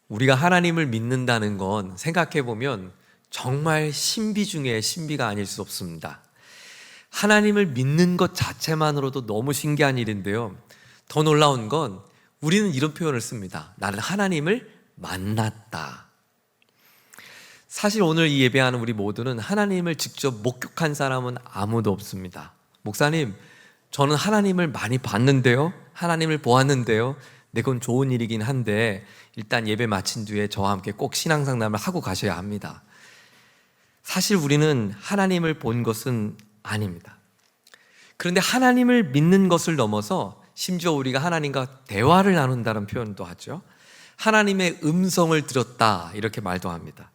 우리가 하나님을 믿는다는 건 생각해 보면 정말 신비 중에 신비가 아닐 수 없습니다. 하나님을 믿는 것 자체만으로도 너무 신기한 일인데요. 더 놀라운 건 우리는 이런 표현을 씁니다. 나는 하나님을 만났다. 사실 오늘 이 예배하는 우리 모두는 하나님을 직접 목격한 사람은 아무도 없습니다. 목사님, 저는 하나님을 많이 봤는데요. 하나님을 보았는데요. 네, 그건 좋은 일이긴 한데 일단 예배 마친 뒤에 저와 함께 꼭 신앙상담을 하고 가셔야 합니다. 사실 우리는 하나님을 본 것은 아닙니다. 그런데 하나님을 믿는 것을 넘어서 심지어 우리가 하나님과 대화를 나눈다는 표현도 하죠. 하나님의 음성을 들었다 이렇게 말도 합니다.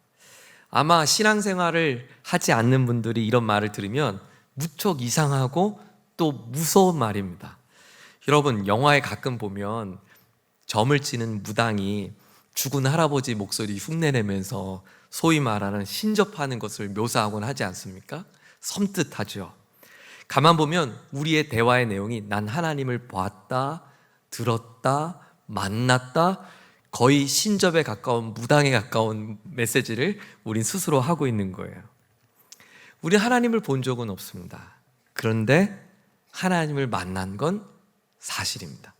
아마 신앙생활을 하지 않는 분들이 이런 말을 들으면 무척 이상하고 또 무서운 말입니다. 여러분, 영화에 가끔 보면 점을 치는 무당이 죽은 할아버지 목소리 흉내내면서 소위 말하는 신접하는 것을 묘사하곤 하지 않습니까? 섬뜩하죠. 가만 보면 우리의 대화의 내용이 난 하나님을 보았다, 들었다, 만났다, 거의 신접에 가까운 무당에 가까운 메시지를 우린 스스로 하고 있는 거예요. 우리는 하나님을 본 적은 없습니다. 그런데 하나님을 만난 건 사실입니다.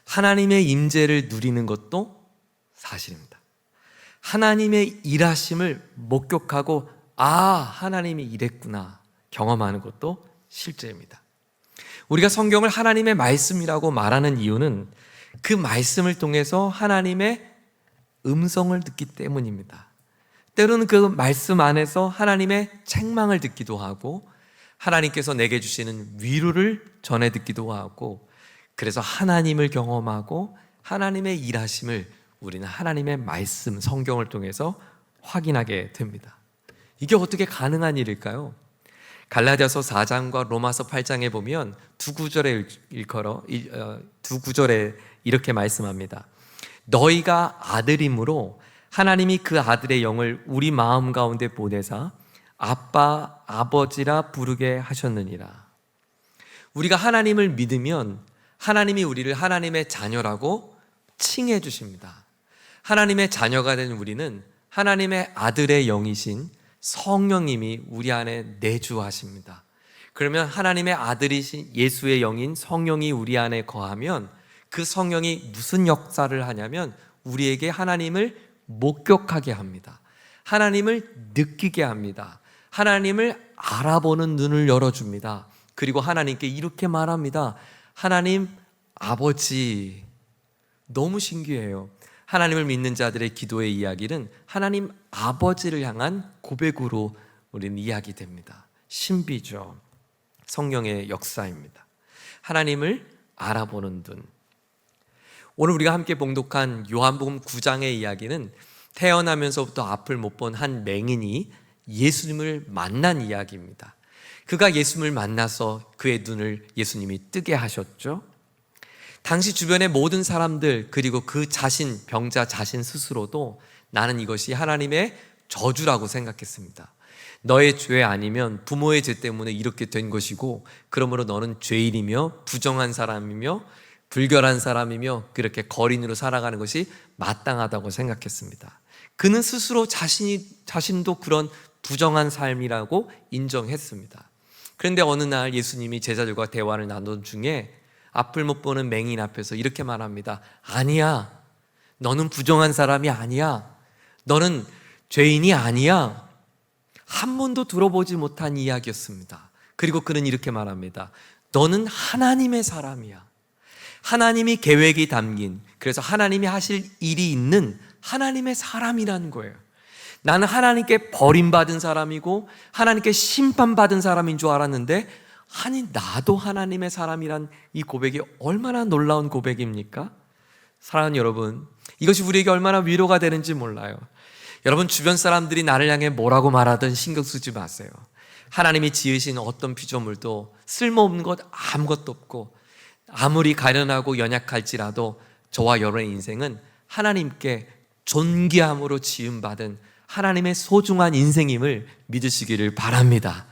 하나님의 임재를 누리는 것도 사실입니다. 하나님의 일하심을 목격하고 하나님이 이랬구나 경험하는 것도 실제입니다. 우리가 성경을 하나님의 말씀이라고 말하는 이유는 그 말씀을 통해서 하나님의 음성을 듣기 때문입니다. 때로는 그 말씀 안에서 하나님의 책망을 듣기도 하고 하나님께서 내게 주시는 위로를 전해 듣기도 하고, 그래서 하나님을 경험하고 하나님의 일하심을 우리는 하나님의 말씀, 성경을 통해서 확인하게 됩니다. 이게 어떻게 가능한 일일까요? 갈라디아서 4장과 로마서 8장에 보면 두 구절에 이렇게 말씀합니다. 너희가 아들임으로 하나님이 그 아들의 영을 우리 마음 가운데 보내사 아빠, 아버지라 부르게 하셨느니라. 우리가 하나님을 믿으면 하나님이 우리를 하나님의 자녀라고 칭해 주십니다. 하나님의 자녀가 된 우리는 하나님의 아들의 영이신 성령님이 우리 안에 내주하십니다. 그러면 하나님의 아들이신 예수의 영인 성령이 우리 안에 거하면 그 성령이 무슨 역사를 하냐면 우리에게 하나님을 목격하게 합니다. 하나님을 느끼게 합니다. 하나님을 알아보는 눈을 열어줍니다. 그리고 하나님께 이렇게 말합니다. 하나님 아버지. 너무 신기해요. 하나님을 믿는 자들의 기도의 이야기는 하나님 아버지를 향한 고백으로 우리는 이야기됩니다. 신비죠. 성령의 역사입니다. 하나님을 알아보는 눈. 오늘 우리가 함께 봉독한 요한복음 9장의 이야기는 태어나면서부터 앞을 못 본 한 맹인이 예수님을 만난 이야기입니다. 그가 예수님을 만나서 그의 눈을 예수님이 뜨게 하셨죠. 당시 주변의 모든 사람들, 그리고 그 자신, 병자 자신 스스로도 나는 이것이 하나님의 저주라고 생각했습니다. 너의 죄 아니면 부모의 죄 때문에 이렇게 된 것이고, 그러므로 너는 죄인이며 부정한 사람이며 불결한 사람이며 그렇게 거린으로 살아가는 것이 마땅하다고 생각했습니다. 그는 스스로 자신도 그런 부정한 삶이라고 인정했습니다. 그런데 어느 날 예수님이 제자들과 대화를 나눈 중에 앞을 못 보는 맹인 앞에서 이렇게 말합니다. 아니야, 너는 부정한 사람이 아니야. 너는 죄인이 아니야. 한 번도 들어보지 못한 이야기였습니다. 그리고 그는 이렇게 말합니다. 너는 하나님의 사람이야. 하나님이 계획이 담긴, 그래서 하나님이 하실 일이 있는 하나님의 사람이라는 거예요. 나는 하나님께 버림받은 사람이고 하나님께 심판받은 사람인 줄 알았는데, 아니 나도 하나님의 사람이란 이 고백이 얼마나 놀라운 고백입니까? 사랑하는 여러분, 이것이 우리에게 얼마나 위로가 되는지 몰라요. 여러분, 주변 사람들이 나를 향해 뭐라고 말하든 신경 쓰지 마세요. 하나님이 지으신 어떤 피조물도 쓸모없는 것 아무것도 없고, 아무리 가련하고 연약할지라도 저와 여러분의 인생은 하나님께 존귀함으로 지음받은 하나님의 소중한 인생임을 믿으시기를 바랍니다.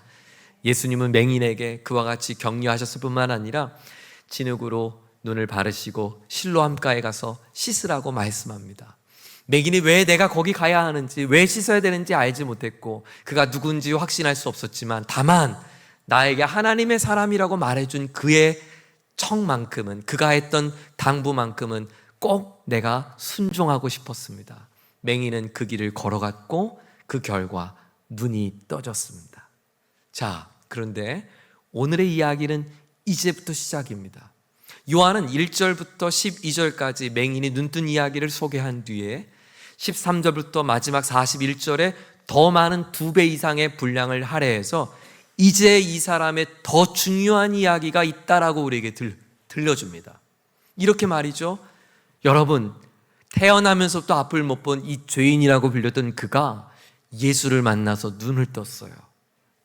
예수님은 맹인에게 그와 같이 격려하셨을 뿐만 아니라 진흙으로 눈을 바르시고 실로암가에 가서 씻으라고 말씀합니다. 맹인이 왜 내가 거기 가야 하는지, 왜 씻어야 되는지 알지 못했고 그가 누군지 확신할 수 없었지만 다만 나에게 하나님의 사람이라고 말해준 그의 청만큼은, 그가 했던 당부만큼은 꼭 내가 순종하고 싶었습니다. 맹인은 그 길을 걸어갔고 그 결과 눈이 떠졌습니다. 자, 그런데 오늘의 이야기는 이제부터 시작입니다. 요한은 1절부터 12절까지 맹인이 눈뜬 이야기를 소개한 뒤에 13절부터 마지막 41절에 더 많은 2배 이상의 분량을 할애해서 이제 이 사람의 더 중요한 이야기가 있다라고 우리에게 들려줍니다. 이렇게 말이죠. 여러분, 태어나면서부터 앞을 못 본 이 죄인이라고 불렸던 그가 예수를 만나서 눈을 떴어요.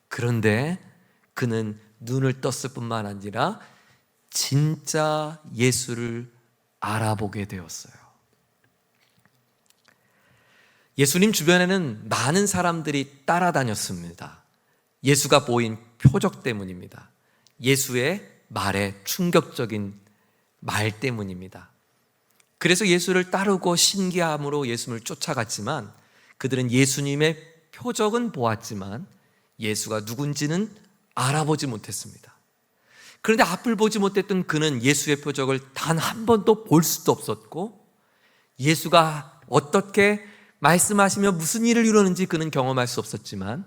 그런데 그는 눈을 떴을 뿐만 아니라 진짜 예수를 알아보게 되었어요. 예수님 주변에는 많은 사람들이 따라다녔습니다. 예수가 보인 표적 때문입니다. 예수의 말에 충격적인 말 때문입니다. 그래서 예수를 따르고 신기함으로 예수님을 쫓아갔지만 그들은 예수님의 표적은 보았지만 예수가 누군지는 알아보지 못했습니다. 그런데 앞을 보지 못했던 그는 예수의 표적을 단 한 번도 볼 수도 없었고 예수가 어떻게 말씀하시며 무슨 일을 이루는지 그는 경험할 수 없었지만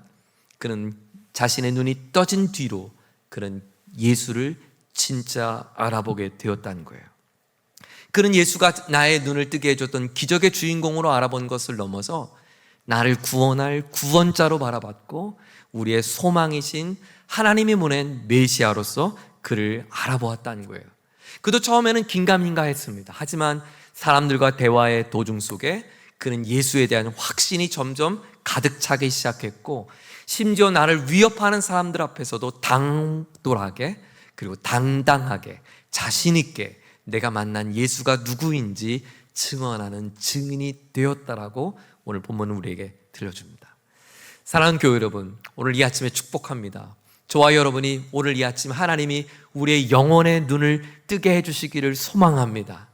그는 자신의 눈이 떠진 뒤로 그는 예수를 진짜 알아보게 되었다는 거예요. 그는 예수가 나의 눈을 뜨게 해줬던 기적의 주인공으로 알아본 것을 넘어서 나를 구원할 구원자로 바라봤고 우리의 소망이신 하나님이 보낸 메시아로서 그를 알아보았다는 거예요. 그도 처음에는 긴가민가 했습니다. 하지만 사람들과 대화의 도중 속에 그는 예수에 대한 확신이 점점 가득 차기 시작했고 심지어 나를 위협하는 사람들 앞에서도 당돌하게 그리고 당당하게 자신 있게 내가 만난 예수가 누구인지 증언하는 증인이 되었다라고 오늘 본문은 우리에게 들려줍니다. 사랑하는 교회 여러분, 오늘 이 아침에 축복합니다. 저와 여러분이 오늘 이 아침 하나님이 우리의 영혼의 눈을 뜨게 해주시기를 소망합니다.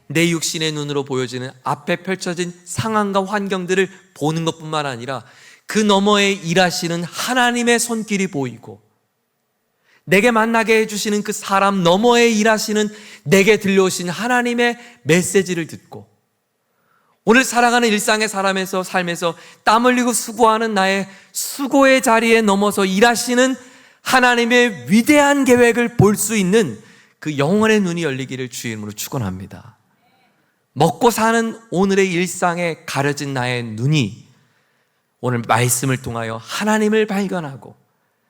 내 육신의 눈으로 보여지는 앞에 펼쳐진 상황과 환경들을 보는 것뿐만 아니라 그 너머에 일하시는 하나님의 손길이 보이고 내게 만나게 해주시는 그 사람 너머에 일하시는 내게 들려오신 하나님의 메시지를 듣고 오늘 살아가는 일상의 삶에서 땀 흘리고 수고하는 나의 수고의 자리에 넘어서 일하시는 하나님의 위대한 계획을 볼 수 있는 그 영혼의 눈이 열리기를 주의 이름으로 축원합니다. 먹고 사는 오늘의 일상에 가려진 나의 눈이 오늘 말씀을 통하여 하나님을 발견하고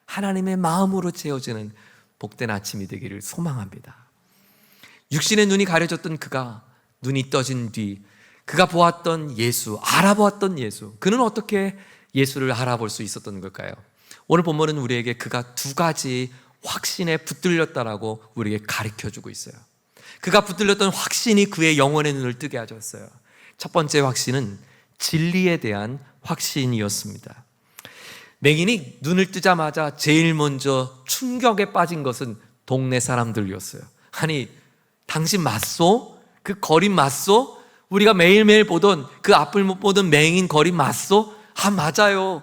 하나님의 마음으로 채워지는 복된 아침이 되기를 소망합니다. 육신의 눈이 가려졌던 그가 눈이 떠진 뒤 그가 보았던 예수, 알아보았던 예수, 그는 어떻게 예수를 알아볼 수 있었던 걸까요? 오늘 본문은 우리에게 그가 2가지 확신에 붙들렸다라고 우리에게 가르쳐주고 있어요. 그가 붙들렸던 확신이 그의 영혼의 눈을 뜨게 하셨어요. 첫 번째 확신은 진리에 대한 확신이었습니다. 맹인이 눈을 뜨자마자 제일 먼저 충격에 빠진 것은 동네 사람들이었어요. 아니, 당신 맞소? 그 거린 맞소? 우리가 매일매일 보던 그 앞을 못 보던 맹인 거린 맞소? 아, 맞아요.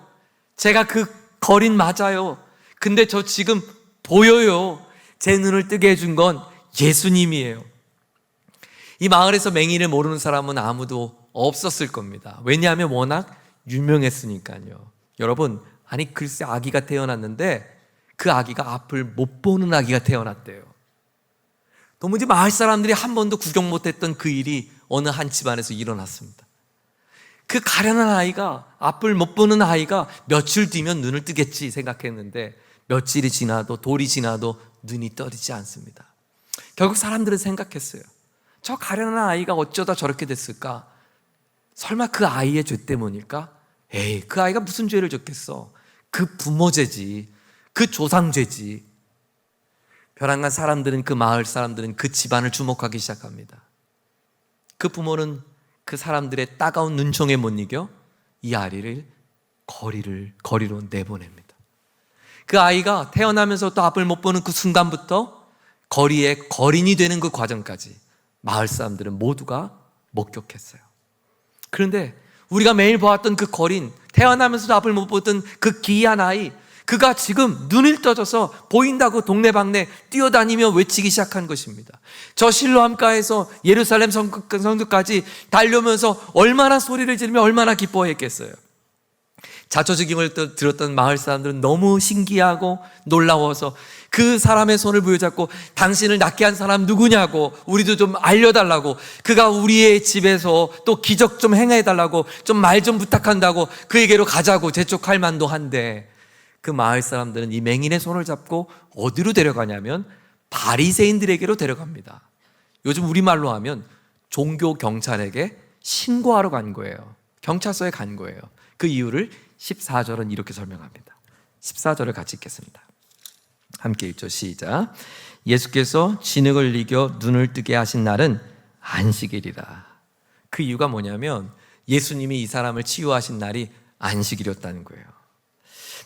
제가 그 거린 맞아요. 근데 저 지금 보여요. 제 눈을 뜨게 해준 건 예수님이에요. 이 마을에서 맹인을 모르는 사람은 아무도 없었을 겁니다. 왜냐하면 워낙 유명했으니까요. 여러분, 아니 글쎄 아기가 태어났는데 그 아기가 앞을 못 보는 아기가 태어났대요. 도무지 마을 사람들이 한 번도 구경 못했던 그 일이 어느 한 집안에서 일어났습니다. 그 가련한 아이가, 앞을 못 보는 아이가 며칠 뒤면 눈을 뜨겠지 생각했는데 며칠이 지나도 돌이 지나도 눈이 떠지지 않습니다. 결국 사람들은 생각했어요. 저 가련한 아이가 어쩌다 저렇게 됐을까? 설마 그 아이의 죄 때문일까? 에이, 그 아이가 무슨 죄를 졌겠어? 그 부모 죄지, 그 조상 죄지. 벼랑간 사람들은, 그 마을 사람들은 그 집안을 주목하기 시작합니다. 그 부모는 그 사람들의 따가운 눈총에 못 이겨 이 아이를 거리로 내보냅니다. 그 아이가 태어나면서부터 앞을 못 보는 그 순간부터 거리의 거린이 되는 그 과정까지 마을 사람들은 모두가 목격했어요. 그런데 우리가 매일 보았던 그 거린, 태어나면서도 앞을 못 보던 그 기이한 아이, 그가 지금 눈을 떠져서 보인다고 동네방네 뛰어다니며 외치기 시작한 것입니다. 저 실로암가에서 예루살렘 성도까지 달려오면서 얼마나 소리를 지르며 얼마나 기뻐했겠어요. 자초지경을 들었던 마을 사람들은 너무 신기하고 놀라워서 그 사람의 손을 부여잡고 당신을 낫게 한 사람 누구냐고, 우리도 좀 알려달라고, 그가 우리의 집에서 또 기적 좀 행해달라고, 좀 말 좀 부탁한다고 그에게로 가자고 재촉할 만도 한데, 그 마을 사람들은 이 맹인의 손을 잡고 어디로 데려가냐면 바리새인들에게로 데려갑니다. 요즘 우리말로 하면 종교 경찰에게 신고하러 간 거예요. 경찰서에 간 거예요. 그 이유를 14절은 이렇게 설명합니다. 14절을 같이 읽겠습니다. 함께 읽죠. 시작. 예수께서 진흙을 이겨 눈을 뜨게 하신 날은 안식일이라. 그 이유가 뭐냐면 예수님이 이 사람을 치유하신 날이 안식일이었다는 거예요.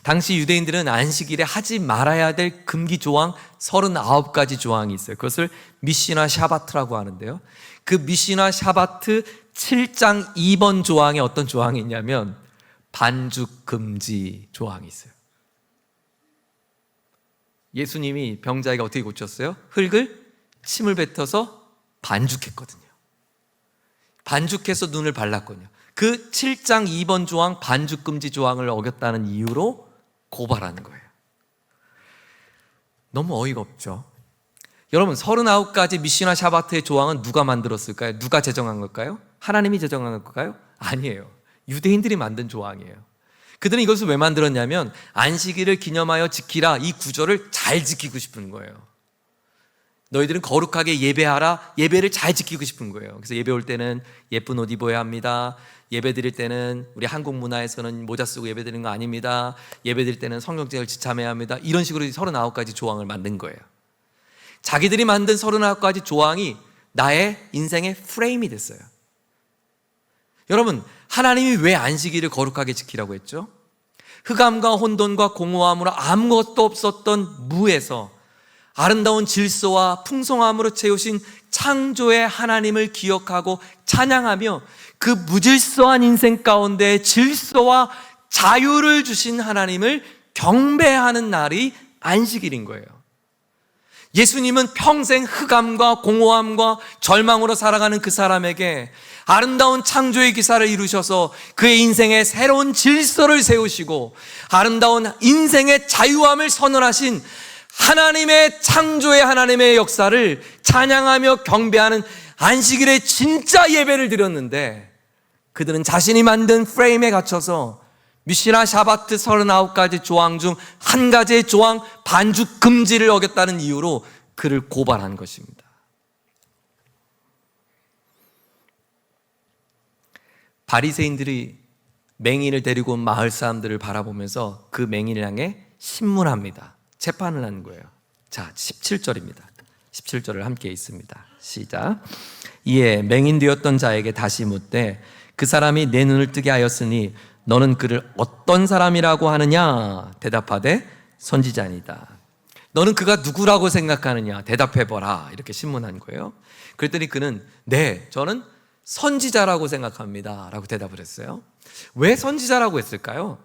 당시 유대인들은 안식일에 하지 말아야 될 금기 조항 39가지 조항이 있어요. 그것을 미시나 샤바트라고 하는데요. 그 미시나 샤바트 7장 2번 조항에 어떤 조항이 있냐면 반죽 금지 조항이 있어요. 예수님이 병자에게 어떻게 고쳤어요? 흙을 침을 뱉어서 반죽했거든요. 반죽해서 눈을 발랐거든요. 그 7장 2번 조항 반죽 금지 조항을 어겼다는 이유로 고발하는 거예요. 너무 어이가 없죠. 여러분, 39가지 미시나 샤바트의 조항은 누가 만들었을까요? 누가 제정한 걸까요? 하나님이 제정한 걸까요? 아니에요. 유대인들이 만든 조항이에요. 그들은 이것을 왜 만들었냐면 안식일을 기념하여 지키라, 이 구절을 잘 지키고 싶은 거예요. 너희들은 거룩하게 예배하라, 예배를 잘 지키고 싶은 거예요. 그래서 예배 올 때는 예쁜 옷 입어야 합니다. 예배 드릴 때는 우리 한국 문화에서는 모자 쓰고 예배 드리는 거 아닙니다. 예배 드릴 때는 성경책을 지참해야 합니다. 이런 식으로 39가지 조항을 만든 거예요. 자기들이 만든 39가지 조항이 나의 인생의 프레임이 됐어요. 여러분, 하나님이 왜 안식일을 거룩하게 지키라고 했죠? 흑암과 혼돈과 공허함으로 아무것도 없었던 무에서 아름다운 질서와 풍성함으로 채우신 창조의 하나님을 기억하고 찬양하며 그 무질서한 인생 가운데 질서와 자유를 주신 하나님을 경배하는 날이 안식일인 거예요. 예수님은 평생 흑암과 공허함과 절망으로 살아가는 그 사람에게 아름다운 창조의 기사를 이루셔서 그의 인생에 새로운 질서를 세우시고 아름다운 인생의 자유함을 선언하신 하나님의 창조의 하나님의 역사를 찬양하며 경배하는 안식일에 진짜 예배를 드렸는데, 그들은 자신이 만든 프레임에 갇혀서 미시나 샤바트 39가지 조항 중 한 가지의 조항 반죽 금지를 어겼다는 이유로 그를 고발한 것입니다. 바리새인들이 맹인을 데리고 온 마을 사람들을 바라보면서 그 맹인을 향해 신문합니다. 재판을 하는 거예요. 자, 17절입니다. 17절을 함께 읽습니다. 시작. 이에 맹인 되었던 자에게 다시 묻되 그 사람이 내 눈을 뜨게 하였으니 너는 그를 어떤 사람이라고 하느냐? 대답하되 선지자니이다. 너는 그가 누구라고 생각하느냐? 대답해보라. 이렇게 신문한 거예요. 그랬더니 그는 네, 저는 선지자라고 생각합니다 라고 대답을 했어요. 왜 선지자라고 했을까요?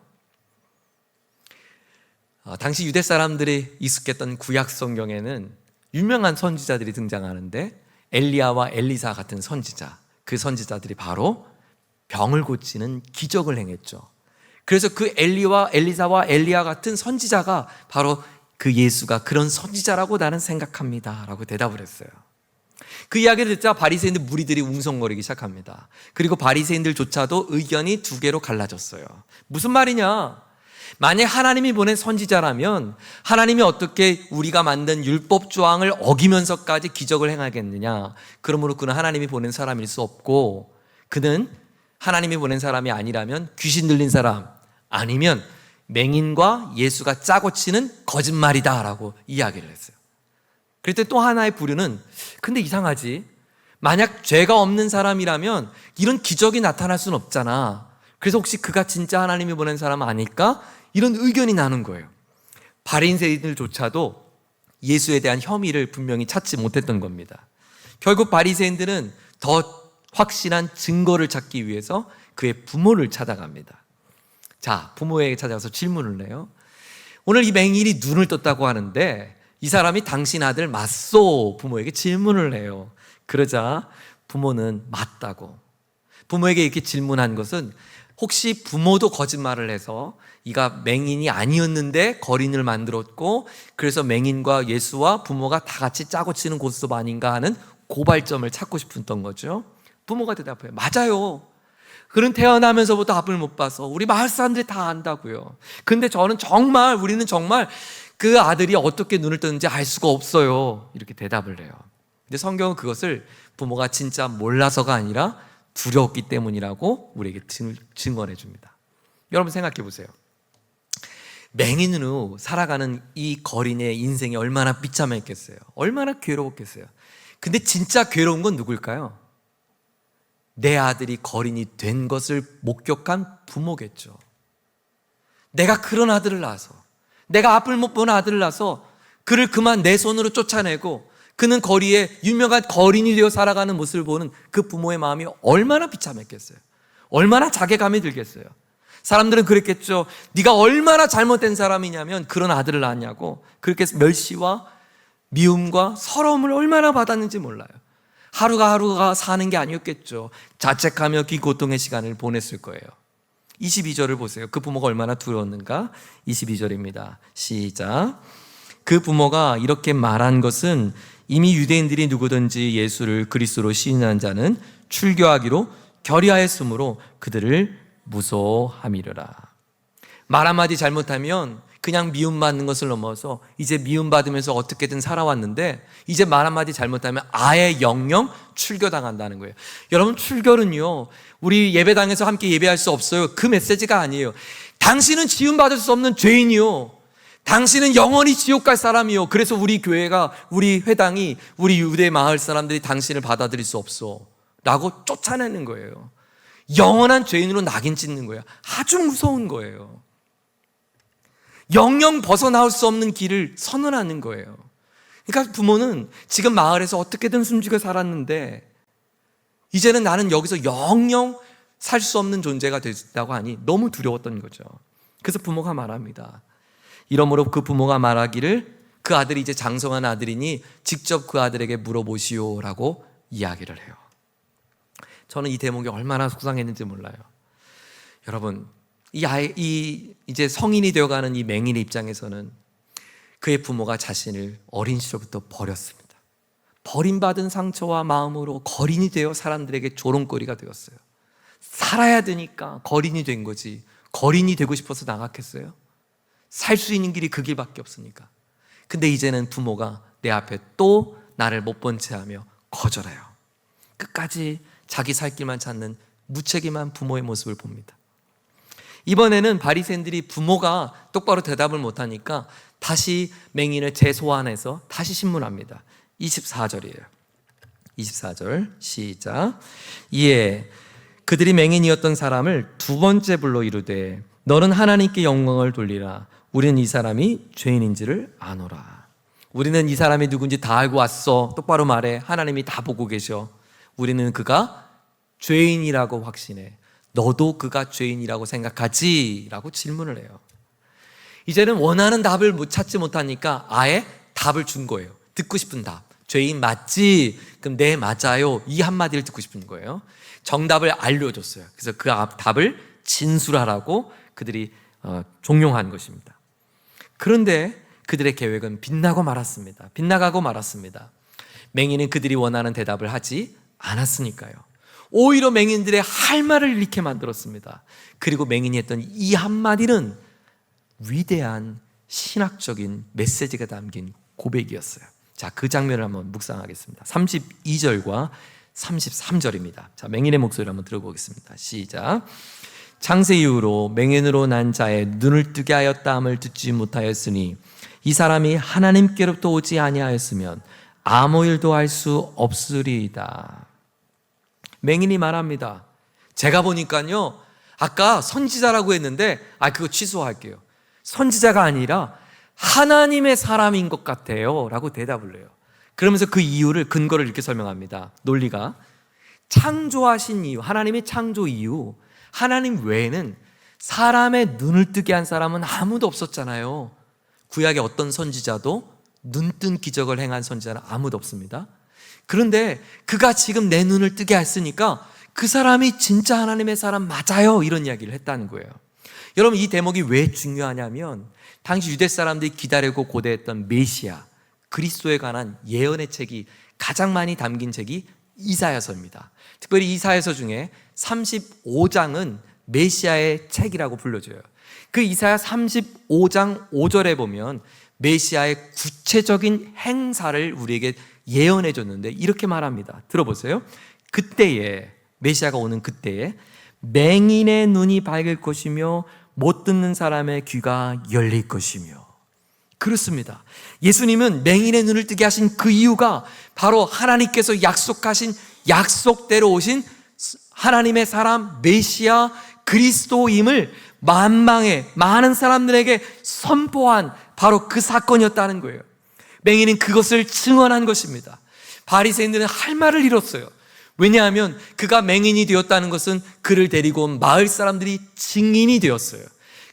당시 유대 사람들이 익숙했던 구약 성경에는 유명한 선지자들이 등장하는데 엘리야와 엘리사 같은 선지자, 그 선지자들이 바로 병을 고치는 기적을 행했죠. 그래서 그 엘리와 엘리사와 엘리야 같은 선지자가 바로 그 예수가 그런 선지자라고 나는 생각합니다 라고 대답을 했어요. 그 이야기를 듣자 바리새인들 무리들이 웅성거리기 시작합니다. 그리고 바리새인들조차도 의견이 두 개로 갈라졌어요. 무슨 말이냐? 만약 하나님이 보낸 선지자라면 하나님이 어떻게 우리가 만든 율법 조항을 어기면서까지 기적을 행하겠느냐? 그러므로 그는 하나님이 보낸 사람일 수 없고, 그는 하나님이 보낸 사람이 아니라면 귀신 들린 사람, 아니면 맹인과 예수가 짜고 치는 거짓말이다 라고 이야기를 했어요. 그럴 때 또 하나의 부류는 근데 이상하지, 만약 죄가 없는 사람이라면 이런 기적이 나타날 수는 없잖아. 그래서 혹시 그가 진짜 하나님이 보낸 사람 아닐까? 이런 의견이 나는 거예요. 바리새인들조차도 예수에 대한 혐의를 분명히 찾지 못했던 겁니다. 결국 바리새인들은 더 확실한 증거를 찾기 위해서 그의 부모를 찾아갑니다. 자, 부모에게 찾아가서 질문을 해요. 오늘 이 맹인이 눈을 떴다고 하는데 이 사람이 당신 아들 맞소? 부모에게 질문을 해요. 그러자 부모는 맞다고. 부모에게 이렇게 질문한 것은 혹시 부모도 거짓말을 해서 이가 맹인이 아니었는데 거린을 만들었고 그래서 맹인과 예수와 부모가 다 같이 짜고 치는 고스톱 아닌가 하는 고발점을 찾고 싶었던 거죠. 부모가 대답해요. 맞아요. 그는 태어나면서부터 앞을 못 봐서 우리 마을 사람들이 다 안다고요. 근데 우리는 정말 그 아들이 어떻게 눈을 떴는지 알 수가 없어요. 이렇게 대답을 해요. 근데 성경은 그것을 부모가 진짜 몰라서가 아니라 두려웠기 때문이라고 우리에게 증언해 줍니다. 여러분 생각해 보세요. 맹인으로 살아가는 이 거린의 인생이 얼마나 비참했겠어요. 얼마나 괴로웠겠어요. 근데 진짜 괴로운 건 누굴까요? 내 아들이 거린이 된 것을 목격한 부모겠죠. 내가 그런 아들을 낳아서, 내가 앞을 못 본 아들을 낳아서 그를 그만 내 손으로 쫓아내고 그는 거리에 유명한 거린이 되어 살아가는 모습을 보는 그 부모의 마음이 얼마나 비참했겠어요. 얼마나 자괴감이 들겠어요. 사람들은 그랬겠죠. 네가 얼마나 잘못된 사람이냐면 그런 아들을 낳았냐고. 그렇게 멸시와 미움과 서러움을 얼마나 받았는지 몰라요. 하루가 사는 게 아니었겠죠. 자책하며 기고통의 시간을 보냈을 거예요. 22절을 보세요. 그 부모가 얼마나 두려웠는가? 22절입니다. 시작. 그 부모가 이렇게 말한 것은 이미 유대인들이 누구든지 예수를 그리스도로 시인한 자는 출교하기로 결의하였으므로 그들을 무서워함이르라. 말 한마디 잘못하면 그냥 미움받는 것을 넘어서 이제 미움받으면서 어떻게든 살아왔는데 이제 말 한마디 잘못하면 아예 영영 출교당한다는 거예요. 여러분, 출교는요, 우리 예배당에서 함께 예배할 수 없어요. 그 메시지가 아니에요. 당신은 지음받을 수 없는 죄인이요, 당신은 영원히 지옥 갈 사람이요, 그래서 우리 교회가, 우리 회당이, 우리 유대 마을 사람들이 당신을 받아들일 수 없어 라고 쫓아내는 거예요. 영원한 죄인으로 낙인 찍는 거예요. 아주 무서운 거예요. 영영 벗어나올 수 없는 길을 선언하는 거예요. 그러니까 부모는 지금 마을에서 어떻게든 숨지고 살았는데 이제는 나는 여기서 영영 살 수 없는 존재가 됐다고 하니 너무 두려웠던 거죠. 그래서 부모가 말합니다. 이러므로 그 부모가 말하기를 그 아들이 이제 장성한 아들이니 직접 그 아들에게 물어보시오라고 이야기를 해요. 저는 이 대목이 얼마나 속상했는지 몰라요. 여러분, 이제 성인이 되어가는 이 맹인의 입장에서는 그의 부모가 자신을 어린 시절부터 버렸습니다. 버림받은 상처와 마음으로 거린이 되어 사람들에게 조롱거리가 되었어요. 살아야 되니까 거린이 된 거지, 거린이 되고 싶어서 나갔겠어요? 살 수 있는 길이 그 길밖에 없으니까. 근데 이제는 부모가 내 앞에 또 나를 못 본 채 하며 거절해요. 끝까지 자기 살 길만 찾는 무책임한 부모의 모습을 봅니다. 이번에는 바리새인들이 부모가 똑바로 대답을 못하니까 다시 맹인을 재소환해서 다시 신문합니다. 24절이에요. 24절 시작. 이에 그들이 맹인이었던 사람을 두 번째 불러 이르되 너는 하나님께 영광을 돌리라. 우리는 이 사람이 죄인인지를 아노라. 우리는 이 사람이 누군지 다 알고 왔어. 똑바로 말해. 하나님이 다 보고 계셔. 우리는 그가 죄인이라고 확신해. 너도 그가 죄인이라고 생각하지? 라고 질문을 해요. 이제는 원하는 답을 찾지 못하니까 아예 답을 준 거예요. 듣고 싶은 답. 죄인 맞지? 그럼 네, 맞아요. 이 한마디를 듣고 싶은 거예요. 정답을 알려줬어요. 그래서 그 답을 진술하라고 그들이 종용한 것입니다. 그런데 그들의 계획은 빗나가고 말았습니다. 맹인은 그들이 원하는 대답을 하지 않았으니까요. 오히려 맹인들의 할 말을 잃게 만들었습니다. 그리고 맹인이 했던 이 한마디는 위대한 신학적인 메시지가 담긴 고백이었어요. 자, 그 장면을 한번 묵상하겠습니다. 32절과 33절입니다. 자, 맹인의 목소리를 한번 들어보겠습니다. 시작. 창세 이후로 맹인으로 난 자의 눈을 뜨게 하였다함을 듣지 못하였으니 이 사람이 하나님께로부터 오지 아니하였으면 아무 일도 할 수 없으리이다. 맹인이 말합니다. 제가 보니까요, 아까 선지자라고 했는데 그거 취소할게요. 선지자가 아니라 하나님의 사람인 것 같아요 라고 대답을 해요. 그러면서 그 이유를, 근거를 이렇게 설명합니다. 논리가 창조하신 이유, 하나님의 창조 이유, 하나님 외에는 사람의 눈을 뜨게 한 사람은 아무도 없었잖아요. 구약의 어떤 선지자도 눈뜬 기적을 행한 선지자는 아무도 없습니다. 그런데 그가 지금 내 눈을 뜨게 했으니까 그 사람이 진짜 하나님의 사람 맞아요, 이런 이야기를 했다는 거예요. 여러분, 이 대목이 왜 중요하냐면 당시 유대 사람들이 기다리고 고대했던 메시아, 그리스도에 관한 예언의 책이 가장 많이 담긴 책이 이사야서입니다. 특별히 이사야서 중에 35장은 메시아의 책이라고 불려져요. 그 이사야 35장 5절에 보면 메시아의 구체적인 행사를 우리에게 예언해 줬는데 이렇게 말합니다. 들어보세요. 그때에, 메시아가 오는 그때에 맹인의 눈이 밝을 것이며 못 듣는 사람의 귀가 열릴 것이며. 그렇습니다. 예수님은 맹인의 눈을 뜨게 하신 그 이유가 바로 하나님께서 약속하신 약속대로 오신 하나님의 사람 메시아 그리스도임을 만방에 많은 사람들에게 선포한 바로 그 사건이었다는 거예요. 맹인은 그것을 증언한 것입니다. 바리새인들은 할 말을 잃었어요. 왜냐하면 그가 맹인이 되었다는 것은 그를 데리고 온 마을 사람들이 증인이 되었어요.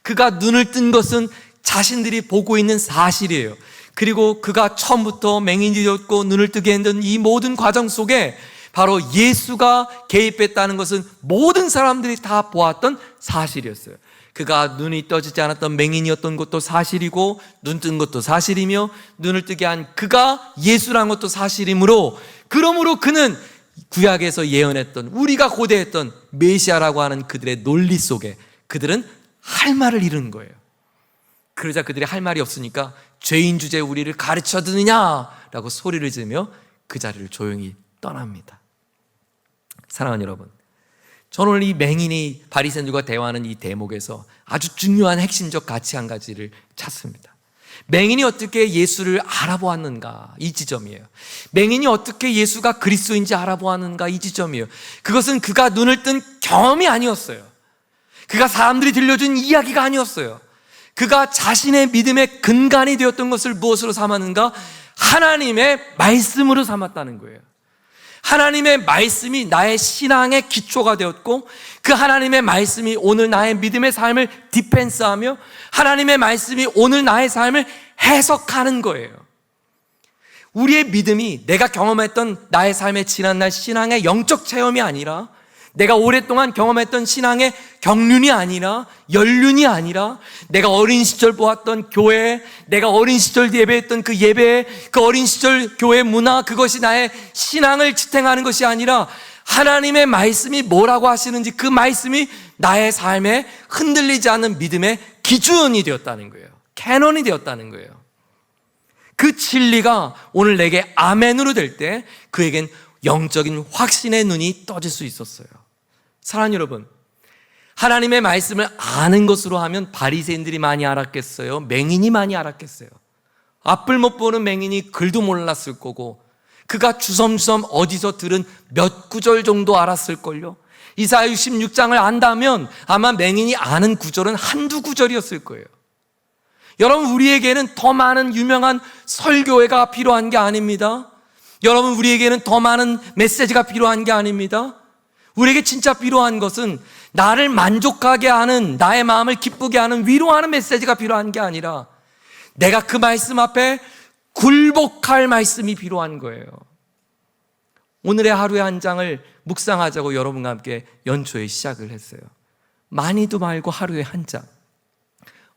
그가 눈을 뜬 것은 자신들이 보고 있는 사실이에요. 그리고 그가 처음부터 맹인이 되었고 눈을 뜨게 했던 이 모든 과정 속에 바로 예수가 개입했다는 것은 모든 사람들이 다 보았던 사실이었어요. 그가 눈이 떠지지 않았던 맹인이었던 것도 사실이고 눈 뜬 것도 사실이며 눈을 뜨게 한 그가 예수라는 것도 사실이므로, 그러므로 그는 구약에서 예언했던, 우리가 고대했던 메시아라고 하는 그들의 논리 속에 그들은 할 말을 잃은 거예요. 그러자 그들이 할 말이 없으니까 죄인 주제 우리를 가르쳐 드느냐라고 소리를 지르며 그 자리를 조용히 떠납니다. 사랑하는 여러분, 저는 오늘 이 맹인이 바리새인들과 대화하는 이 대목에서 아주 중요한 핵심적 가치 한 가지를 찾습니다. 맹인이 어떻게 예수를 알아보았는가, 이 지점이에요. 맹인이 어떻게 예수가 그리스도인지 알아보았는가, 이 지점이에요. 그것은 그가 눈을 뜬 경험이 아니었어요. 그가 사람들이 들려준 이야기가 아니었어요. 그가 자신의 믿음의 근간이 되었던 것을 무엇으로 삼았는가? 하나님의 말씀으로 삼았다는 거예요. 하나님의 말씀이 나의 신앙의 기초가 되었고, 그 하나님의 말씀이 오늘 나의 믿음의 삶을 디펜스하며 하나님의 말씀이 오늘 나의 삶을 해석하는 거예요. 우리의 믿음이 내가 경험했던 나의 삶의 지난날 신앙의 영적 체험이 아니라, 내가 오랫동안 경험했던 신앙의 경륜이 아니라, 연륜이 아니라, 내가 어린 시절 보았던 교회, 내가 어린 시절 예배했던 그 예배, 그 어린 시절 교회 문화, 그것이 나의 신앙을 지탱하는 것이 아니라 하나님의 말씀이 뭐라고 하시는지 그 말씀이 나의 삶에 흔들리지 않는 믿음의 기준이 되었다는 거예요. 캐논이 되었다는 거예요. 그 진리가 오늘 내게 아멘으로 될 때 그에겐 영적인 확신의 눈이 떠질 수 있었어요. 사랑하는 여러분, 하나님의 말씀을 아는 것으로 하면 바리새인들이 많이 알았겠어요? 맹인이 많이 알았겠어요? 앞을 못 보는 맹인이 글도 몰랐을 거고, 그가 주섬주섬 어디서 들은 몇 구절 정도 알았을걸요? 이사야 66장을 안다면 아마 맹인이 아는 구절은 한두 구절이었을 거예요. 여러분, 우리에게는 더 많은 유명한 설교회가 필요한 게 아닙니다. 여러분, 우리에게는 더 많은 메시지가 필요한 게 아닙니다. 우리에게 진짜 필요한 것은 나를 만족하게 하는, 나의 마음을 기쁘게 하는, 위로하는 메시지가 필요한 게 아니라 내가 그 말씀 앞에 굴복할 말씀이 필요한 거예요. 오늘의 하루의 한 장을 묵상하자고 여러분과 함께 연초에 시작을 했어요. 많이도 말고 하루에 한 장.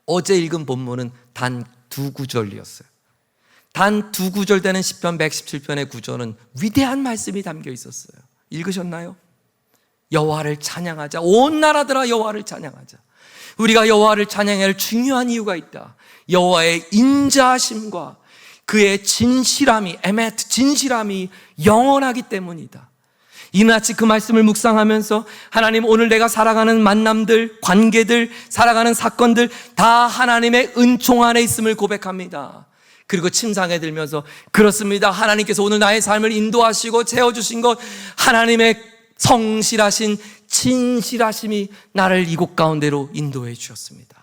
어제 읽은 본문은 단 2구절이었어요. 단 2구절 되는 시편 117편의 구절은 위대한 말씀이 담겨 있었어요. 읽으셨나요? 여호와를 찬양하자. 온 나라들아 여호와를 찬양하자. 우리가 여호와를 찬양해야 할 중요한 이유가 있다. 여호와의 인자하심과 그의 진실함이, 에메트, 진실함이 영원하기 때문이다. 이는 아침 그 말씀을 묵상하면서 하나님, 오늘 내가 살아가는 만남들, 관계들, 살아가는 사건들 다 하나님의 은총 안에 있음을 고백합니다. 그리고 침상에 들면서 그렇습니다. 하나님께서 오늘 나의 삶을 인도하시고 채워주신 것, 하나님의 성실하신 진실하심이 나를 이곳 가운데로 인도해 주셨습니다.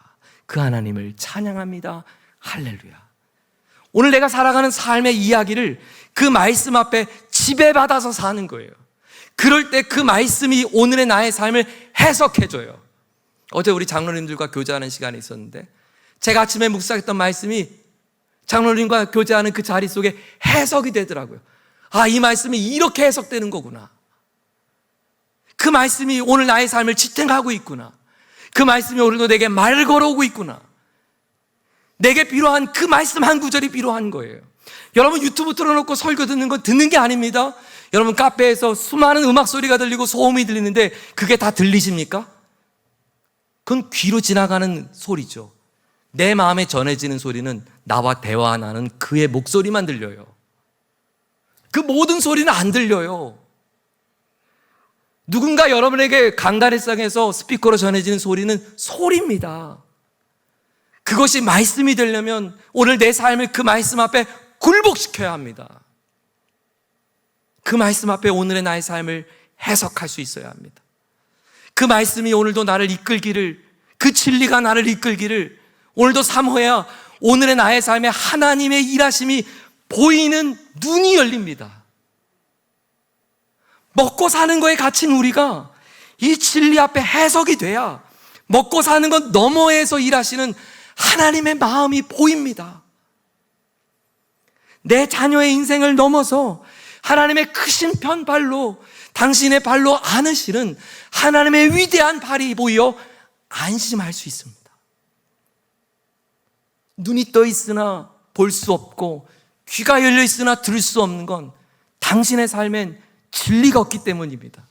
그 하나님을 찬양합니다. 할렐루야. 오늘 내가 살아가는 삶의 이야기를 그 말씀 앞에 지배받아서 사는 거예요. 그럴 때 그 말씀이 오늘의 나의 삶을 해석해줘요. 어제 우리 장로님들과 교제하는 시간이 있었는데 제가 아침에 묵상했던 말씀이 장로님과 교제하는 그 자리 속에 해석이 되더라고요. 아, 이 말씀이 이렇게 해석되는 거구나. 그 말씀이 오늘 나의 삶을 지탱하고 있구나. 그 말씀이 오늘도 내게 말을 걸어오고 있구나. 내게 필요한 그 말씀 한 구절이 필요한 거예요. 여러분 유튜브 틀어놓고 설교 듣는 건 듣는 게 아닙니다. 여러분 카페에서 수많은 음악 소리가 들리고 소음이 들리는데 그게 다 들리십니까? 그건 귀로 지나가는 소리죠. 내 마음에 전해지는 소리는 나와 대화하는 그의 목소리만 들려요. 그 모든 소리는 안 들려요. 누군가 여러분에게 강다리상에서 스피커로 전해지는 소리는 소리입니다. 그것이 말씀이 되려면 오늘 내 삶을 그 말씀 앞에 굴복시켜야 합니다. 그 말씀 앞에 오늘의 나의 삶을 해석할 수 있어야 합니다. 그 말씀이 오늘도 나를 이끌기를, 그 진리가 나를 이끌기를 오늘도 사모해야 오늘의 나의 삶에 하나님의 일하심이 보이는 눈이 열립니다. 먹고 사는 거에 갇힌 우리가 이 진리 앞에 해석이 돼야 먹고 사는 것 너머에서 일하시는 하나님의 마음이 보입니다. 내 자녀의 인생을 넘어서 하나님의 크신 편발로 당신의 발로 안으시는 하나님의 위대한 발이 보여 안심할 수 있습니다. 눈이 떠 있으나 볼 수 없고 귀가 열려 있으나 들을 수 없는 건 당신의 삶엔 진리가 없기 때문입니다.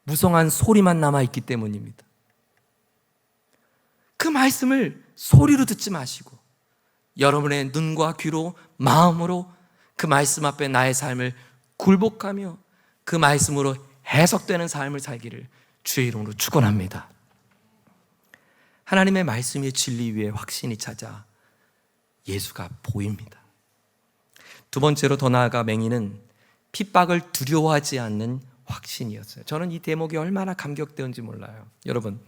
무성한 소리만 남아있기 때문입니다. 그 말씀을 소리로 듣지 마시고 여러분의 눈과 귀로 마음으로 그 말씀 앞에 나의 삶을 굴복하며 그 말씀으로 해석되는 삶을 살기를 주의 이름으로 축원합니다. 하나님의 말씀의 진리 위에 확신이 찾아 예수가 보입니다. 두 번째로 더 나아가 맹인은 핍박을 두려워하지 않는 확신이었어요. 저는 이 대목이 얼마나 감격되었는지 몰라요. 여러분,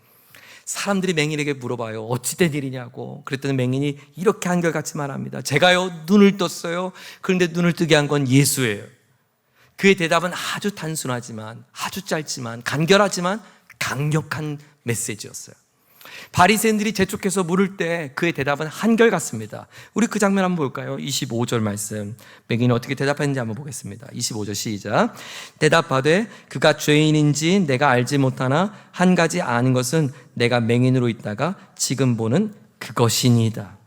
사람들이 맹인에게 물어봐요. 어찌된 일이냐고. 그랬더니 맹인이 이렇게 한결같이 말합니다. 제가요 눈을 떴어요. 그런데 눈을 뜨게 한 건 예수예요. 그의 대답은 아주 단순하지만 아주 짧지만 간결하지만 강력한 메시지였어요. 바리새인들이 재촉해서 물을 때 그의 대답은 한결같습니다. 우리 그 장면 한번 볼까요? 25절 말씀. 맹인이 어떻게 대답했는지 한번 보겠습니다. 25절 시작. 대답하되 그가 죄인인지 내가 알지 못하나 한 가지 아는 것은 내가 맹인으로 있다가 지금 보는 그것이니이다.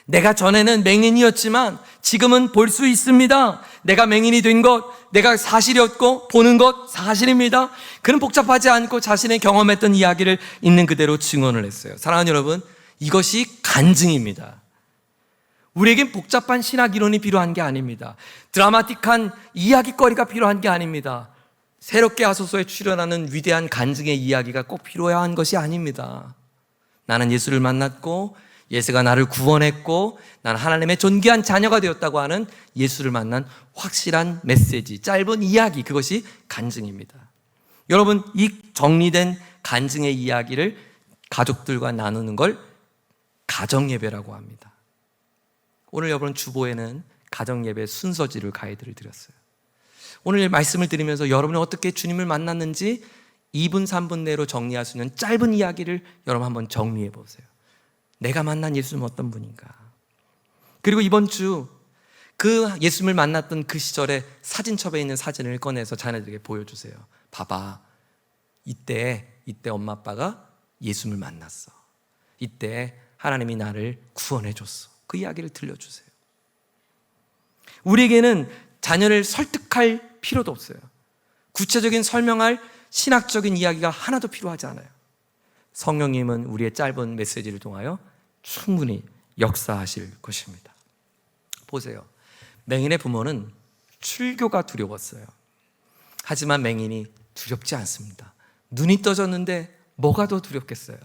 내가 전에는 맹인이었지만 지금은 볼 수 있습니다. 내가 맹인이 된 것, 내가 사실이었고 보는 것 사실입니다. 그는 복잡하지 않고 자신의 경험했던 이야기를 있는 그대로 증언을 했어요. 사랑하는 여러분, 이것이 간증입니다. 우리에겐 복잡한 신학 이론이 필요한 게 아닙니다. 드라마틱한 이야기거리가 필요한 게 아닙니다. 새롭게 하소서에 출연하는 위대한 간증의 이야기가 꼭 필요한 것이 아닙니다. 나는 예수를 만났고 예수가 나를 구원했고 나는 하나님의 존귀한 자녀가 되었다고 하는 예수를 만난 확실한 메시지, 짧은 이야기, 그것이 간증입니다. 여러분, 이 정리된 간증의 이야기를 가족들과 나누는 걸 가정예배라고 합니다. 오늘 여러분 주보에는 가정예배 순서지를 가이드를 드렸어요. 오늘 말씀을 드리면서 여러분이 어떻게 주님을 만났는지 2분, 3분 내로 정리할 수 있는 짧은 이야기를 여러분 한번 정리해 보세요. 내가 만난 예수님은 어떤 분인가? 그리고 이번 주 그 예수님을 만났던 그 시절에 사진첩에 있는 사진을 꺼내서 자녀들에게 보여주세요. 봐봐, 이때 엄마 아빠가 예수님을 만났어. 이때 하나님이 나를 구원해 줬어. 그 이야기를 들려주세요. 우리에게는 자녀를 설득할 필요도 없어요. 구체적인 설명할 신학적인 이야기가 하나도 필요하지 않아요. 성령님은 우리의 짧은 메시지를 통하여 충분히 역사하실 것입니다. 보세요. 맹인의 부모는 출교가 두려웠어요. 하지만 맹인이 두렵지 않습니다. 눈이 떠졌는데 뭐가 더 두렵겠어요?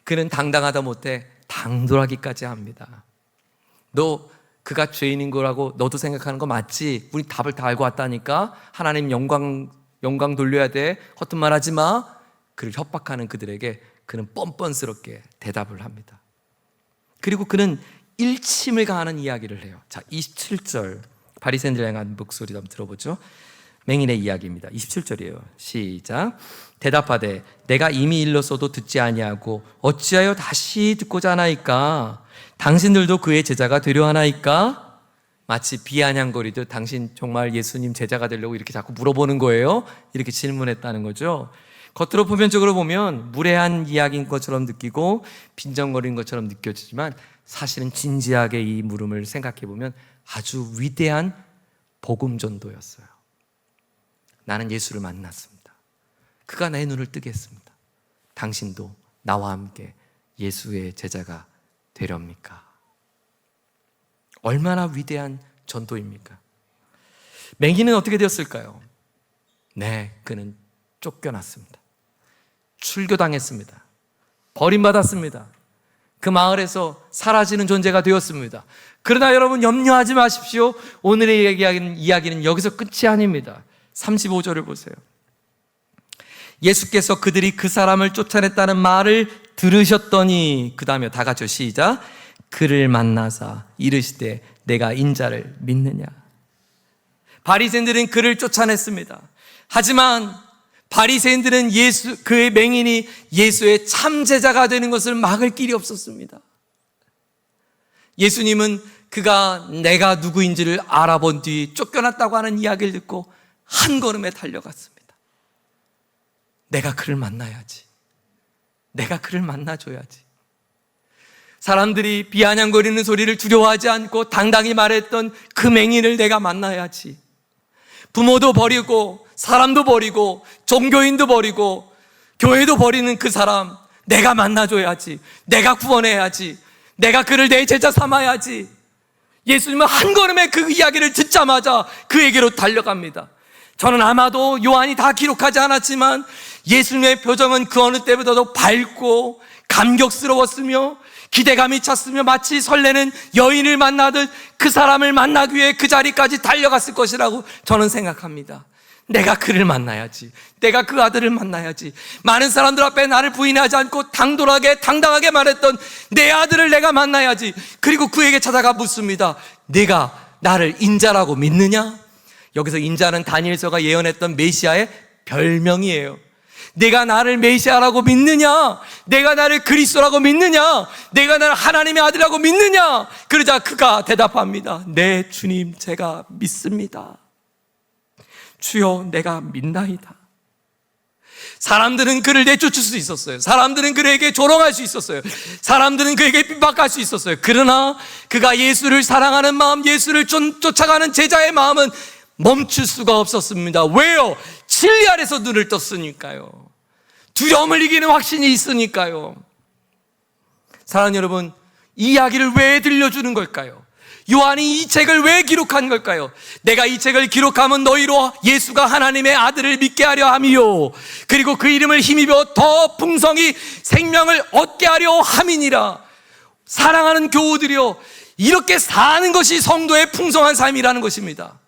그는 당당하다 못해 당돌하기까지 합니다. 너 그가 죄인인 거라고 너도 생각하는 거 맞지? 우리 답을 다 알고 왔다니까. 하나님 영광 돌려야 돼. 허튼 말 하지 마. 그를 협박하는 그들에게 그는 뻔뻔스럽게 대답을 합니다. 그리고 그는 일침을 가하는 이야기를 해요. 자, 27절 바리새인들을 향한 목소리 한번 들어보죠. 맹인의 이야기입니다. 27절이에요. 시작. 대답하되 내가 이미 일렀어도 듣지 아니하고 어찌하여 다시 듣고자 하나이까? 당신들도 그의 제자가 되려 하나이까? 마치 비아냥거리듯 당신 정말 예수님 제자가 되려고 이렇게 자꾸 물어보는 거예요? 이렇게 질문했다는 거죠. 겉으로 표면적으로 보면 무례한 이야기인 것처럼 느끼고 빈정거리는 것처럼 느껴지지만 사실은 진지하게 이 물음을 생각해 보면 아주 위대한 복음 전도였어요. 나는 예수를 만났습니다. 그가 내 눈을 뜨게 했습니다. 당신도 나와 함께 예수의 제자가 되렵니까? 얼마나 위대한 전도입니까? 맹인은 어떻게 되었을까요? 네, 그는 쫓겨났습니다. 출교당했습니다. 버림받았습니다. 그 마을에서 사라지는 존재가 되었습니다. 그러나 여러분 염려하지 마십시오. 오늘의 이야기는 여기서 끝이 아닙니다. 35절을 보세요. 예수께서 그들이 그 사람을 쫓아냈다는 말을 들으셨더니, 그 다음에 다 같이 시작. 그를 만나사 이르시되 내가 인자를 믿느냐? 바리새인들은 그를 쫓아냈습니다. 하지만 바리새인들은 그의 맹인이 예수의 참 제자가 되는 것을 막을 길이 없었습니다. 예수님은 그가 내가 누구인지를 알아본 뒤 쫓겨났다고 하는 이야기를 듣고 한 걸음에 달려갔습니다. 내가 그를 만나야지. 내가 그를 만나줘야지. 사람들이 비아냥거리는 소리를 두려워하지 않고 당당히 말했던 그 맹인을 내가 만나야지. 부모도 버리고 사람도 버리고 종교인도 버리고 교회도 버리는 그 사람 내가 만나줘야지. 내가 구원해야지. 내가 그를 내 제자 삼아야지. 예수님은 한 걸음에 그 이야기를 듣자마자 그에게로 달려갑니다. 저는 아마도 요한이 다 기록하지 않았지만 예수님의 표정은 그 어느 때보다도 밝고 감격스러웠으며 기대감이 찼으며 마치 설레는 여인을 만나듯 그 사람을 만나기 위해 그 자리까지 달려갔을 것이라고 저는 생각합니다. 내가 그를 만나야지. 내가 그 아들을 만나야지. 많은 사람들 앞에 나를 부인하지 않고 당당하게 말했던 내 아들을 내가 만나야지. 그리고 그에게 찾아가 묻습니다. 네가 나를 인자라고 믿느냐? 여기서 인자는 다니엘서가 예언했던 메시아의 별명이에요. 내가 나를 메시아라고 믿느냐? 내가 나를 그리스도라고 믿느냐? 내가 나를 하나님의 아들이라고 믿느냐? 그러자 그가 대답합니다. 네, 주님, 제가 믿습니다. 주여, 내가 믿나이다. 사람들은 그를 내쫓을 수 있었어요. 사람들은 그에게 조롱할 수 있었어요. 사람들은 그에게 핍박할 수 있었어요. 그러나 그가 예수를 사랑하는 마음, 예수를 쫓아가는 제자의 마음은 멈출 수가 없었습니다. 왜요? 진리 아래서 눈을 떴으니까요. 두려움을 이기는 확신이 있으니까요. 사랑하는 여러분, 이 이야기를 왜 들려주는 걸까요? 요한이 이 책을 왜 기록한 걸까요? 내가 이 책을 기록하면 너희로 예수가 하나님의 아들을 믿게 하려 함이요, 그리고 그 이름을 힘입어 더 풍성히 생명을 얻게 하려 함이니라. 사랑하는 교우들이여, 이렇게 사는 것이 성도의 풍성한 삶이라는 것입니다.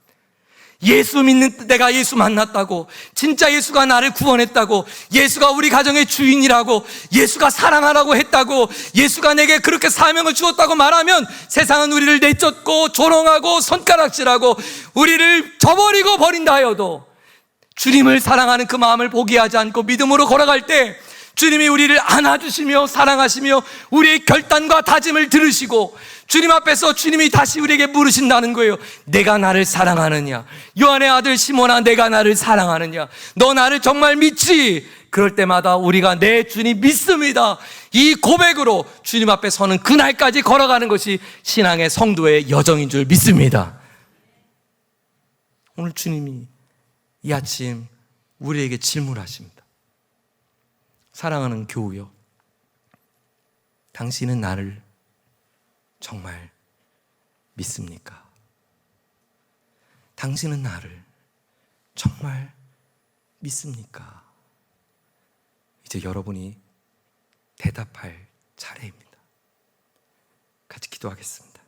예수 믿는, 내가 예수 만났다고, 진짜 예수가 나를 구원했다고, 예수가 우리 가정의 주인이라고, 예수가 사랑하라고 했다고, 예수가 내게 그렇게 사명을 주었다고 말하면 세상은 우리를 내쫓고 조롱하고 손가락질하고 우리를 저버리고 버린다 하여도 주님을 사랑하는 그 마음을 포기하지 않고 믿음으로 걸어갈 때 주님이 우리를 안아주시며 사랑하시며 우리의 결단과 다짐을 들으시고 주님 앞에서 주님이 다시 우리에게 물으신다는 거예요. 내가 나를 사랑하느냐? 요한의 아들 시몬아, 내가 나를 사랑하느냐? 너 나를 정말 믿지? 그럴 때마다 우리가 내 주님 믿습니다, 이 고백으로 주님 앞에 서는 그날까지 걸어가는 것이 신앙의 성도의 여정인 줄 믿습니다. 오늘 주님이 이 아침 우리에게 질문하십니다. 사랑하는 교우여, 당신은 나를 정말 믿습니까? 당신은 나를 정말 믿습니까? 이제 여러분이 대답할 차례입니다. 같이 기도하겠습니다.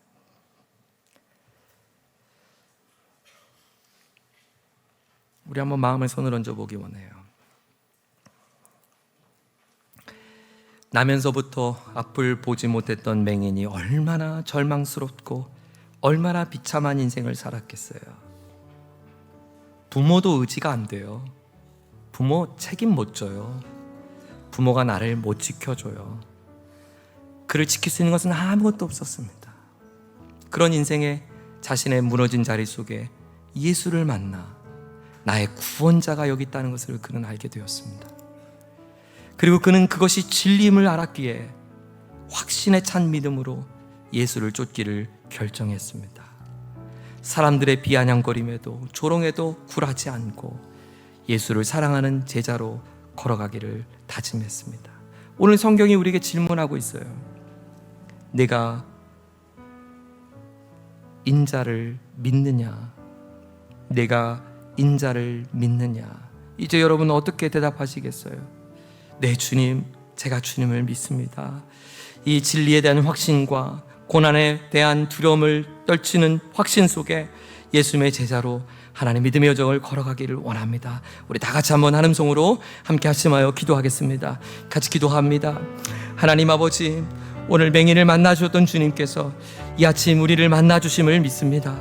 우리 한번 마음에 손을 얹어보기 원해요. 나면서부터 앞을 보지 못했던 맹인이 얼마나 절망스럽고 얼마나 비참한 인생을 살았겠어요. 부모도 의지가 안 돼요. 부모 책임 못 져요. 부모가 나를 못 지켜줘요. 그를 지킬 수 있는 것은 아무것도 없었습니다. 그런 인생에 자신의 무너진 자리 속에 예수를 만나 나의 구원자가 여기 있다는 것을 그는 알게 되었습니다. 그리고 그는 그것이 진리임을 알았기에 확신에 찬 믿음으로 예수를 쫓기를 결정했습니다. 사람들의 비아냥거림에도 조롱에도 굴하지 않고 예수를 사랑하는 제자로 걸어가기를 다짐했습니다. 오늘 성경이 우리에게 질문하고 있어요. 내가 인자를 믿느냐? 내가 인자를 믿느냐? 이제 여러분 어떻게 대답하시겠어요? 네, 주님, 제가 주님을 믿습니다. 이 진리에 대한 확신과 고난에 대한 두려움을 떨치는 확신 속에 예수님의 제자로 하나님 믿음의 여정을 걸어가기를 원합니다. 우리 다 같이 한번 한음성으로 함께 합심하여 기도하겠습니다. 같이 기도합니다. 하나님 아버지, 오늘 맹인을 만나 주셨던 주님께서 이 아침 우리를 만나 주심을 믿습니다.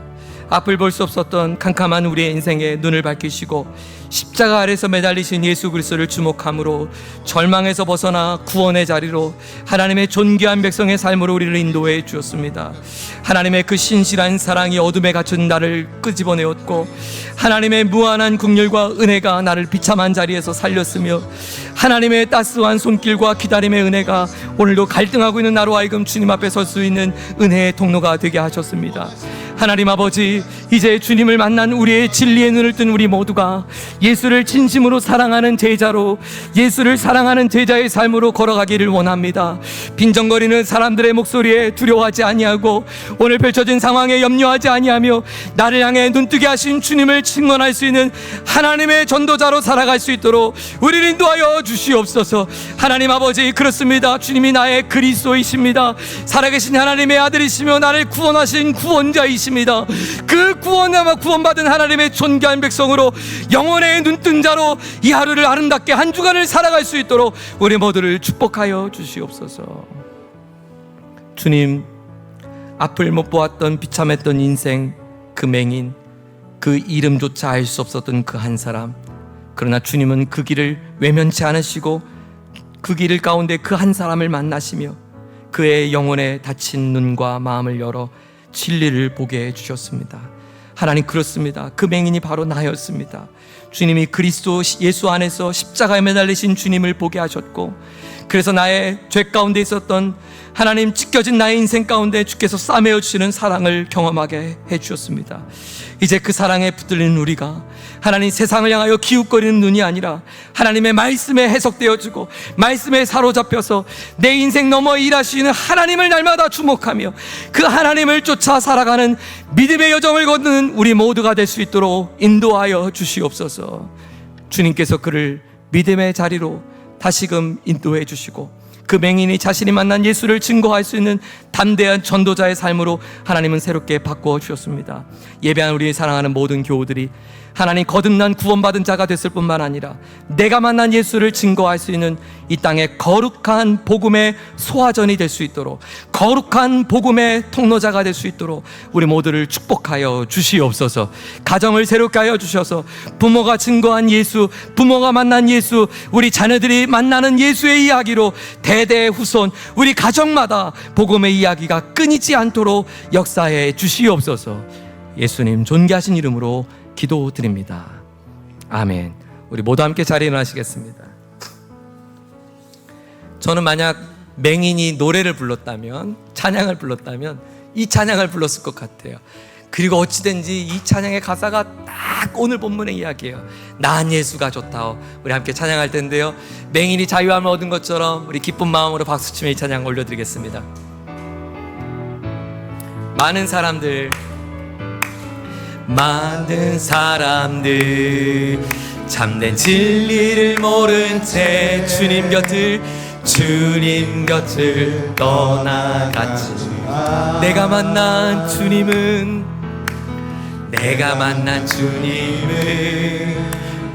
앞을 볼 수 없었던 캄캄한 우리의 인생에 눈을 밝히시고 십자가 아래서 매달리신 예수 그리스도를 주목함으로 절망에서 벗어나 구원의 자리로 하나님의 존귀한 백성의 삶으로 우리를 인도해 주었습니다. 하나님의 그 신실한 사랑이 어둠에 갇힌 나를 끄집어내었고 하나님의 무한한 긍휼과 은혜가 나를 비참한 자리에서 살렸으며 하나님의 따스한 손길과 기다림의 은혜가 오늘도 갈등하고 있는 나로 하여금 주님 앞에 설 수 있는 은혜의 통로가 되게 하셨습니다. 하나님 아버지, 이제 주님을 만난 우리의 진리의 눈을 뜬 우리 모두가 예수를 진심으로 사랑하는 제자로, 예수를 사랑하는 제자의 삶으로 걸어가기를 원합니다. 빈정거리는 사람들의 목소리에 두려워하지 아니하고 오늘 펼쳐진 상황에 염려하지 아니하며 나를 향해 눈뜨게 하신 주님을 증언할 수 있는 하나님의 전도자로 살아갈 수 있도록 우리를 인도하여 주시옵소서. 하나님 아버지, 그렇습니다. 주님이 나의 그리스도이십니다. 살아계신 하나님의 아들이시며 나를 구원하신 구원자이십니다. 그 구원받은 하나님의 존귀한 백성으로 영혼의 눈뜬 자로 이 하루를 아름답게 한 주간을 살아갈 수 있도록 우리 모두를 축복하여 주시옵소서. 주님, 앞을 못 보았던 비참했던 인생, 그 맹인, 그 이름조차 알 수 없었던 그 한 사람, 그러나 주님은 그 길을 외면치 않으시고 그 길 가운데 그 한 사람을 만나시며 그의 영혼에 닫힌 눈과 마음을 열어 진리를 보게 해주셨습니다. 하나님, 그렇습니다. 그 맹인이 바로 나였습니다. 주님이 그리스도 예수 안에서 십자가에 매달리신 주님을 보게 하셨고, 그래서 나의 죄 가운데 있었던 하나님, 찢겨진 나의 인생 가운데 주께서 싸매어 주시는 사랑을 경험하게 해주셨습니다. 이제 그 사랑에 붙들린 우리가 하나님, 세상을 향하여 기웃거리는 눈이 아니라 하나님의 말씀에 해석되어지고 말씀에 사로잡혀서 내 인생 넘어 일하시는 하나님을 날마다 주목하며 그 하나님을 쫓아 살아가는 믿음의 여정을 걷는 우리 모두가 될 수 있도록 인도하여 주시옵소서. 주님께서 그를 믿음의 자리로 다시금 인도해 주시고 그 맹인이 자신이 만난 예수를 증거할 수 있는 담대한 전도자의 삶으로 하나님은 새롭게 바꾸어 주셨습니다. 예배한 우리 사랑하는 모든 교우들이 하나님 거듭난 구원받은 자가 됐을 뿐만 아니라 내가 만난 예수를 증거할 수 있는 이 땅의 거룩한 복음의 소화전이 될 수 있도록, 거룩한 복음의 통로자가 될 수 있도록 우리 모두를 축복하여 주시옵소서. 가정을 새롭게 하여 주셔서 부모가 증거한 예수, 부모가 만난 예수, 우리 자녀들이 만나는 예수의 이야기로 대대후손 우리 가정마다 복음의 이야기가 끊이지 않도록 역사해 주시옵소서. 예수님 존귀하신 이름으로 기도드립니다. 아멘. 우리 모두 함께 자리에 일어나시겠습니다. 저는 만약 맹인이 노래를 불렀다면, 찬양을 불렀다면 이 찬양을 불렀을 것 같아요. 그리고 어찌된지 이 찬양의 가사가 딱 오늘 본문의 이야기예요. 난 예수가 좋다오. 우리 함께 찬양할 텐데요, 맹인이 자유함을 얻은 것처럼 우리 기쁜 마음으로 박수치며 이 찬양 올려드리겠습니다. 많은 사람들 참된 진리를 모른 채 주님 곁을 떠나갔지. 내가 만난 주님은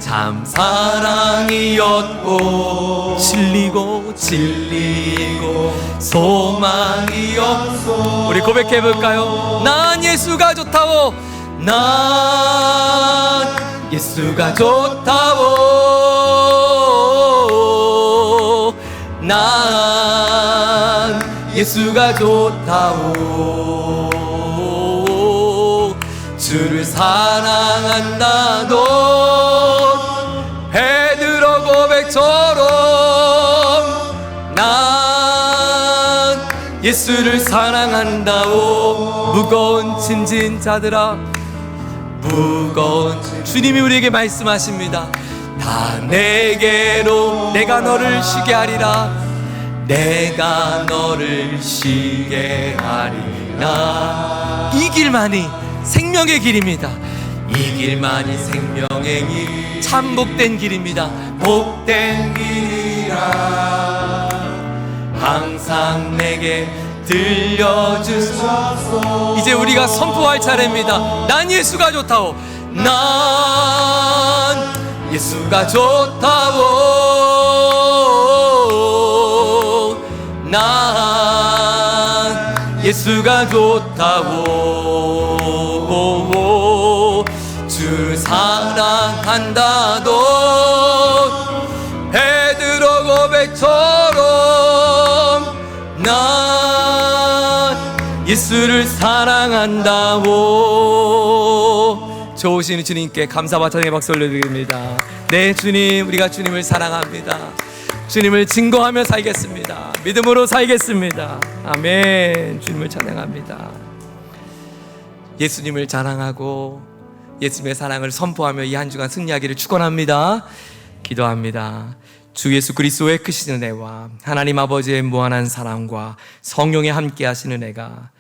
참 사랑이었고 진리고 소망이었소. 우리 고백해볼까요? 난 예수가 좋다오. 난 예수가 좋다오. 난 예수가 좋다오. 주를 사랑한다. 넌 베드로 고백처럼 난 예수를 사랑한다오. 무거운 짐진 자들아, 무거운 주님이 우리에게 말씀하십니다. 다 내게로 내가 너를 쉬게 하리라. 내가 너를 쉬게 하리라. 이 길만이 생명의 길입니다. 이 길만이 생명의 길, 참 복된 길입니다. 복된 길이라 항상 내게 들려주소서. 이제 우리가 선포할 차례입니다. 난 예수가 좋다오. 난 예수가 좋다오. 난 예수가 좋다오. 주를 사랑한다. 넌 베드로 고백처럼 난 예수를 사랑한다오. 좋으신 주님께 감사와 찬양의 박수 올려드립니다. 네, 주님, 우리가 주님을 사랑합니다. 주님을 증거하며 살겠습니다. 믿음으로 살겠습니다. 아멘. 주님을 찬양합니다. 예수님을 자랑하고 예수님의 사랑을 선포하며 이 한 주간 승리하기를 축원합니다. 기도합니다. 주 예수 그리스도의 크신 은혜와 하나님 아버지의 무한한 사랑과 성령의 함께 하시는 은혜가,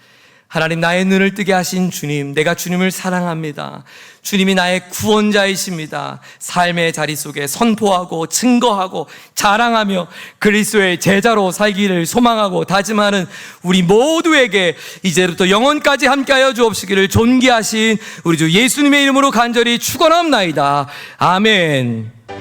하나님 나의 눈을 뜨게 하신 주님, 내가 주님을 사랑합니다. 주님이 나의 구원자이십니다. 삶의 자리 속에 선포하고 증거하고 자랑하며 그리스도의 제자로 살기를 소망하고 다짐하는 우리 모두에게 이제부터 영원까지 함께하여 주옵시기를 존귀하신 우리 주 예수님의 이름으로 간절히 축원합나이다. 아멘.